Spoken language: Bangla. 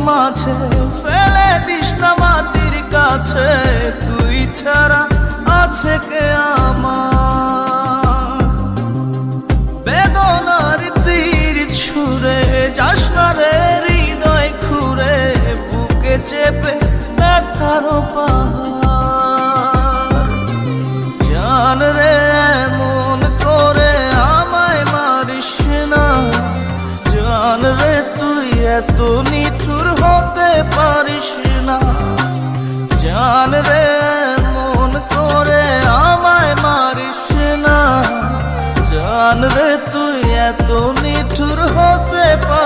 মাঝে ফেলে দিস না মাটির কাছে, তুই ছাড়া আছে কে আমার? বেদনার তীর ছুঁড়ে যাস না রে হৃদয় খুঁড়ে, বুকে চেপে ব্যথারও পাহাড়। জান রে এমন করে আমায় মারিস না, জান রে তুই এত নিঠুর হতে পারিস না। জান রে এমন করে আমায় মারিস না, জান রে তুই এত নিঠুর হতে পারিস